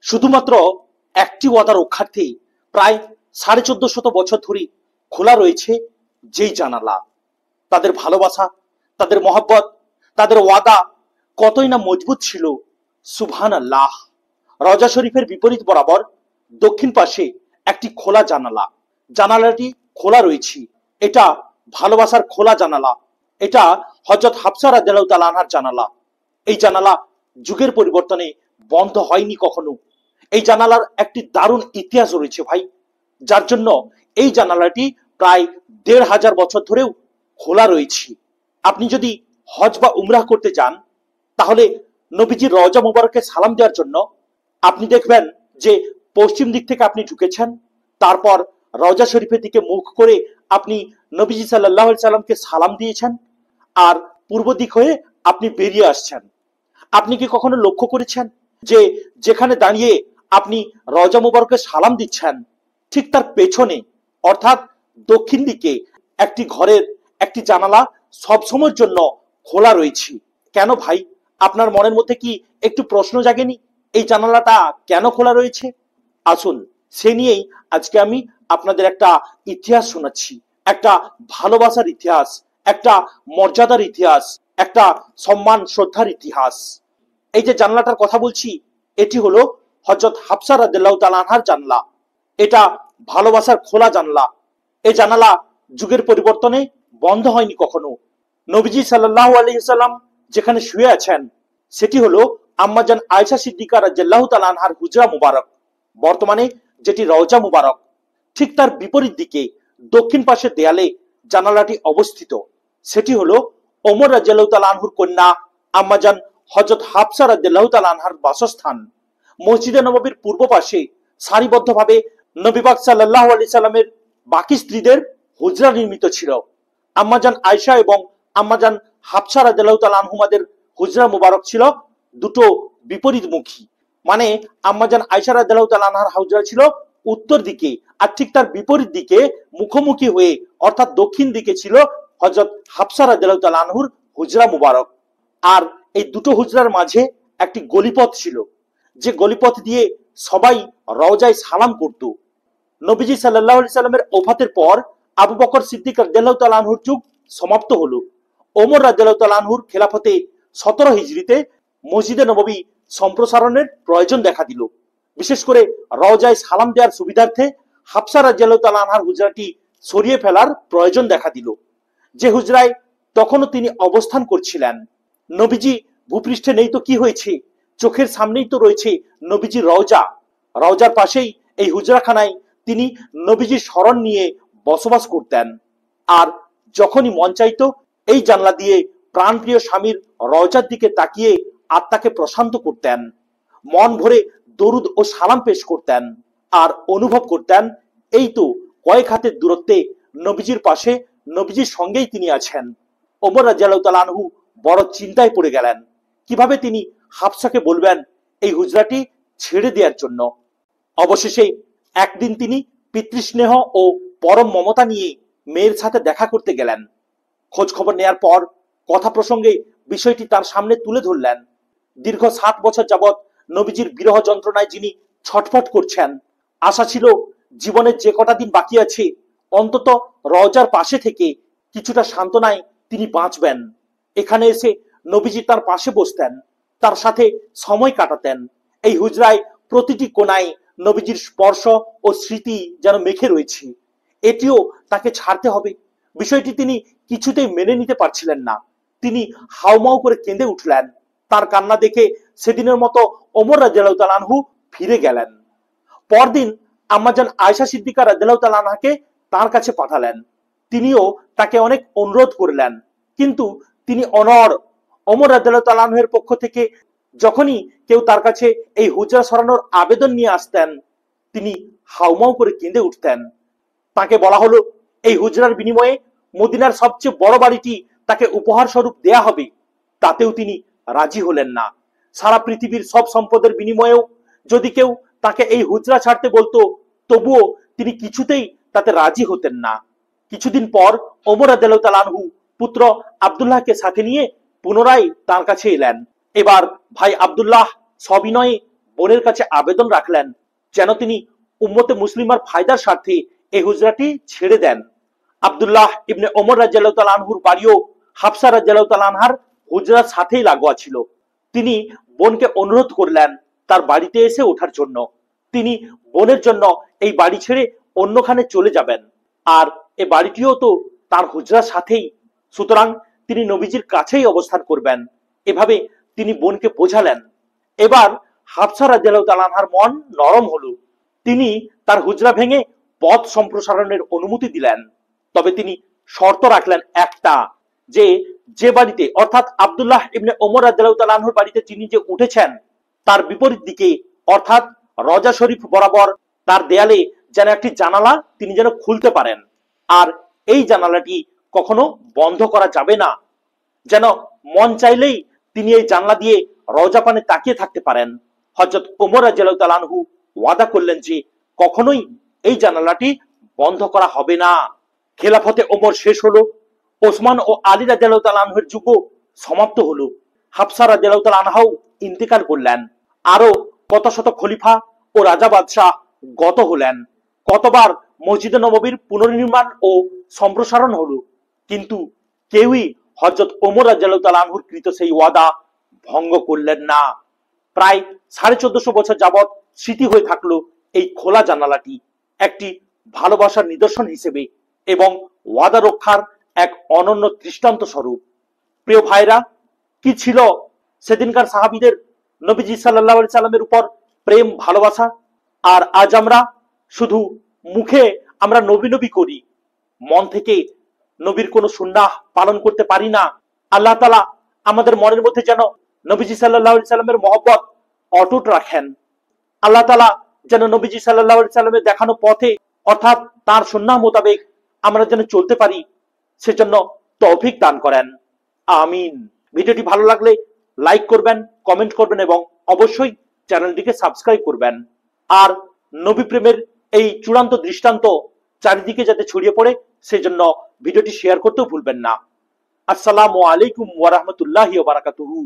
শুধুমাত্র একটি ওয়াদা রক্ষার্থে প্রায় 1450 বছর ধরে খোলা রয়েছে যেই জানালা। তাদের ভালোবাসা, তাদের মহব্বত, তাদের ওয়াদা কতই না মজবুত ছিল। সুবহানাল্লাহ। রওজা শরীফের বিপরীত বরাবর দক্ষিণ পাশে একটি খোলা জানালা। জানালাটি খোলা রয়েছে। এটা ভালোবাসার খোলা জানালা। এটা হযরত হাফসা রাদিয়াল্লাহু তাআলা আনহার জানালা। এই জানালা যুগের পরিবর্তনে বন্ধ হয়নি কখনো। এই জানালার একটি দারুণ ইতিহাস রয়েছে ভাই, যার জন্য এই জানালাটি প্রায় 1500 বছর ধরেও খোলা রয়েছে। আপনি যদি হজ বা উমরাহ করতে যান, তাহলে নবীজির রওজা মুবারকে সালাম দেওয়ার জন্য আপনি দেখবেন যে পশ্চিম দিক থেকে আপনি ঢুকেছেন, তারপর রওজা শরীফের দিকে মুখ করে আপনি নবীজি সাল্লাল্লাহু আলাইহি সাল্লামকে সালাম দিয়েছেন, আর পূর্ব দিক হয়ে আপনি বেরিয়ে আসছেন। আপনি কি কখনো লক্ষ্য করেছেন যে যেখানে দাঁড়িয়ে আপনি রওজা মুবারকে সালাম দিচ্ছেন, ঠিক তার পেছনে অর্থাৎ দক্ষিণ দিকে একটি ঘরের একটি জানালা সবসময়ের জন্য খোলা রয়েছে? কেন ভাই, আপনার মনের মধ্যে কি একটু প্রশ্ন জাগেনি এই জানালাটা কেন খোলা রয়েছে? আসুন, সে নিয়েই আজকে আমি আপনাদের একটা ইতিহাস শোনাচ্ছি, একটা ভালোবাসার ইতিহাস, একটা মর্যাদার ইতিহাস, একটা সম্মান শ্রদ্ধার ইতিহাস। এই যে জানলাটার কথা বলছি, এটি হলো হযরত হাফসা রাদিয়াল্লাহু তাআলা আনহার জানলা। এটা ভালোবাসার খোলা জানলা। এই জানালা যুগের পরিবর্তনে বন্ধ হয়নি কখনো। নবীজি সাল্লাল্লাহু আলাইহি সাল্লাম যেখানে শুয়ে আছেন, সেটি হলো আম্মাজান আয়েশা সিদ্দিকা রাদিয়াল্লাহু তাআলা আনহার হুজরা মুবারক, বর্তমানে যেটি রওজা মুবারক। ঠিক তার বিপরীত দিকে দক্ষিণ পাশের দেয়ালে জানালাটি অবস্থিত। সেটি হলো ওমর রাদিয়াল্লাহু তাআলা আনহুর কন্যা আম্মাজান হযরত হাফসা রাদিয়াল্লাহু তাআলা আনহার বাসস্থান। মসজিদে নববীর পূর্ব পাশে সারিবদ্ধভাবে নবী পাক সাল্লাল্লাহু আলাইহি সাল্লামের বাকি স্ত্রীদের হুজরা নির্মিত ছিল। আম্মাজান আয়েশা এবং আম্মাজান হাফসা রাদিয়াল্লাহু তাআলা আনহুমাদের হুজরা মুবারক ছিল দুটো বিপরীতমুখী। মানে আম্মাজান আয়েশা রাদিয়াল্লাহু তাআলা আনহার হুজরা ছিল উত্তর দিকে, আর ঠিক তার বিপরীত দিকে মুখোমুখি হয়ে অর্থাৎ দক্ষিণ দিকে ছিল হযরত হাফসা রাদিয়াল্লাহু তাআলা আনহুর হুজরা মুবারক। আর এই দুটো হুজরার মাঝে একটি গলিপথ ছিল, যে গলিপথ দিয়ে সবাই রওজায় সালাম করত। নবীজি সাল্লাল্লাহু আলাইহি সাল্লামের ওফাতের পর আবু বকর সিদ্দিক রাদিয়াল্লাহু তাআলা আনহুর যুগ সমাপ্ত হলো। ওমর রাদিয়াল্লাহু তাআলা আনহুর খেলাফতে 17 হিজরিতে মসজিদে নববী সম্প্রসারণের প্রয়োজন দেখা দিল। বিশেষ করে রওজায় সালাম দেওয়ার সুবিধার্থে হাফসা রাদিয়াল্লাহু তাআলা আনহার হুজরাটি সরিয়ে ফেলার প্রয়োজন দেখা দিল, যে হুজরায় তখনও তিনি অবস্থান করছিলেন। নবীজি ভূপৃষ্ঠে নেই তো কি হয়েছে, চোখের সামনেই তো রয়েছে নবীজির রওজা। রওজার পাশেই এই হুজরাখানায় তিনি নবীজির স্মরণ নিয়ে বসবাস করতেন। আর যখনই মন চাইতো এই জানলা দিয়ে প্রাণপ্রিয় স্বামীর রওজার দিকে তাকিয়ে আত্মাকে প্রশান্ত করতেন, মন ভরে দরুদ ও সালাম পেশ করতেন, আর অনুভব করতেন এই তো কয়েক হাতের দূরত্বে নবীজির পাশে, নবীজির সঙ্গেই তিনি আছেন। ওমর রাদিয়াল্লাহু তাআলা আনহু বড় চিন্তায় পড়ে গেলেন, কিভাবে তিনি হাফসাকে বলবেন এই হুজরাটি ছেড়ে দেওয়ার জন্য। অবশেষে একদিন তিনি পিতৃস্নেহ ও পরম মমতা নিয়ে মেয়ের সাথে দেখা করতে গেলেন। খোঁজ খবর নেয়ার পর কথা প্রসঙ্গে বিষয়টি তার সামনে তুলে ধরলেন। দীর্ঘ 7 বছর যাবৎ নবীজির বিরহ যন্ত্রণায় যিনি ছটফট করছেন, আশা ছিল জীবনের যে কটা দিন বাকি আছে অন্তত রওজার পাশে থেকে কিছুটা সান্ত্বনায় তিনি বাঁচবেন। এখানে এসে নবীজি তার পাশে বসতেন, তার সাথে সময় কাটাতেন। এই হুজরায় প্রতিটি কোণায় নবীজির স্পর্শ ও স্মৃতি যেন মেখে রয়েছে। এটিও তাকে ছাড়তে হবে, বিষয়টি তিনি কিছুতেই মেনে নিতে পারছিলেন না। তিনি হাউমাউ করে কেঁদে উঠলেন। তার কান্না দেখে সেদিনের মতো ওমর রাদিয়াল্লাহু তাআলা আনহু ফিরে গেলেন। পরদিন আম্মাজান আয়েশা সিদ্দিকা রাদিয়াল্লাহু তাআলা আনহাকে তার কাছে পাঠালেন। তিনিও তাকে অনেক অনুরোধ করলেন, কিন্তু তিনি অনড়। ওমর রাদিয়াল্লাহু তাআলা আনহুর পক্ষ থেকে যখনই কেউ তার কাছে এই হুজরা সরানোর আবেদন নিয়ে আসতেন, তিনি হাউমাউ করে কেঁদে উঠতেন। তাকে বলা হলো এই হুজরার বিনিময়ে মদিনার সবচেয়ে বড় বাড়িটি তাকে উপহার স্বরূপ দেয়া হবে। তাতেও তিনি রাজি হলেন না। সারা পৃথিবীর সব সম্পদের বিনিময়েও যদি কেউ তাকে এই হুজরা ছাড়তে বলতো, তবুও তিনি কিছুতেই তাতে রাজি হতেন না। কিছুদিন পর ওমর রাদিয়াল্লাহু তাআলা আনহু পুত্র আব্দুল্লাহকে সাথে নিয়ে পুনরায় তার কাছে এলেন। এবার ভাই আব্দুল্লাহ সবিনয়ে বোনের কাছে আবেদন রাখলেন যেন তিনি উম্মতে মুসলিমার ফায়দার স্বার্থে এই হুজরাটি ছেড়ে দেন। আব্দুল্লাহ ইবনে ওমর রাদিয়াল্লাহু তাআলা আনহুর বাড়িও হাফসা রাদিয়াল্লাহু তাআলা আনহার হুজরার সাথেই লাগোয়া ছিল। তিনি বোনকে অনুরোধ করলেন তার বাড়িতে এসে ওঠার জন্য। তিনি বোনের জন্য এই বাড়ি ছেড়ে অন্যখানে চলে যাবেন, আর এ বাড়িটিও তো তার হুজরার সাথেই, সুতরাং তিনি নবীজির কাছেই অবস্থান করবেন। এভাবে তিনি বোনকে বোঝালেন। এবার হাফসা রাদিয়াল্লাহু তাআলা আনহার মন নরম হলো। তিনি তার হুজরা ভেঙে পথ সম্প্রসারণের অনুমতি দিলেন। তবে তিনি শর্ত রাখলেন একটা, যে বাড়িতে অর্থাৎ আব্দুল্লাহ ইবনে ওমর রাদিয়াল্লাহু তাআলা আনহুর বাড়িতে তিনি যে উঠেছেন তার বিপরীত দিকে অর্থাৎ রজা শরীফ বরাবর তার দেয়ালে যেন একটি জানালা তিনি যেন খুলতে পারেন, আর এই জানালাটি কখনো বন্ধ করা যাবে না, যেন মন চাইলেই তিনি এই জানলা দিয়ে রওজা পানে তাকিয়ে থাকতে পারেন। হযরত ওমর রাদিয়াল্লাহু তাআলা আনহু ওয়াদা করলেন যে কখনোই এই জানালাটি বন্ধ করা হবে না। খেলাফতে ওমর শেষ হলো, ওসমান ও আলী রাদিয়াল্লাহু তাআলা আনহুর যুগ সমাপ্ত হলো। হাফসা রাদিয়াল্লাহু তাআলা আনহাও ইন্তেকাল করলেন। আরো কত শত খলিফা ও রাজা বাদশাহ গত হলেন। কতবার মসজিদে নববীর পুনর্নির্মাণ ও সম্প্রসারণ হলো, কিন্তু কেউই হযরত ওমর রাদিয়াল্লাহু তাআলা আনহুর কৃত সেই ওয়াদা ভঙ্গ করলেন না। প্রায় 1450 বছর যাবৎ স্মৃতি হয়ে থাকলো এই খোলা জানালাটি একটি ভালোবাসার নিদর্শন হিসেবে এবং ওয়াদা রক্ষার এক অনন্য দৃষ্টান্ত স্বরূপ। প্রিয় ভাইরা, কি ছিল সেদিনকার সাহাবীদের নবীজি সাল্লাল্লাহু আলাইহি সাল্লামের উপর প্রেম ভালোবাসা, আর আজ আমরা শুধু মুখে আমরা নবী নবী করি, মন থেকে নবীর কোনো সুন্নাহ পালন করতে পারি না। আল্লাহ তাআলা আমাদের মনের মধ্যে যেন নবীজি সাল্লাল্লাহু আলাইহি সাল্লামের মহব্বত অটুট রাখেন। আল্লাহ তাআলা যেন নবীজি সাল্লাল্লাহু আলাইহি সাল্লামের দেখানো পথে অর্থাৎ তার সুন্নাহ মোতাবেক আমরা যেন চলতে পারি, সেজন্য তৌফিক দান করেন। আমিন। ভিডিওটি ভালো লাগলে লাইক করবেন, কমেন্ট করবেন এবং অবশ্যই চ্যানেলটিকে সাবস্ক্রাইব করবেন। আর নবী প্রেমের এই চূড়ান্ত দৃষ্টান্ত চারিদিকে যাতে ছড়িয়ে পড়ে সেজন্য ভিডিওটি শেয়ার করতেও ভুলবেন না। আসসালামু আলাইকুম ওয়া রাহমাতুল্লাহি ওয়া বারাকাতুহু।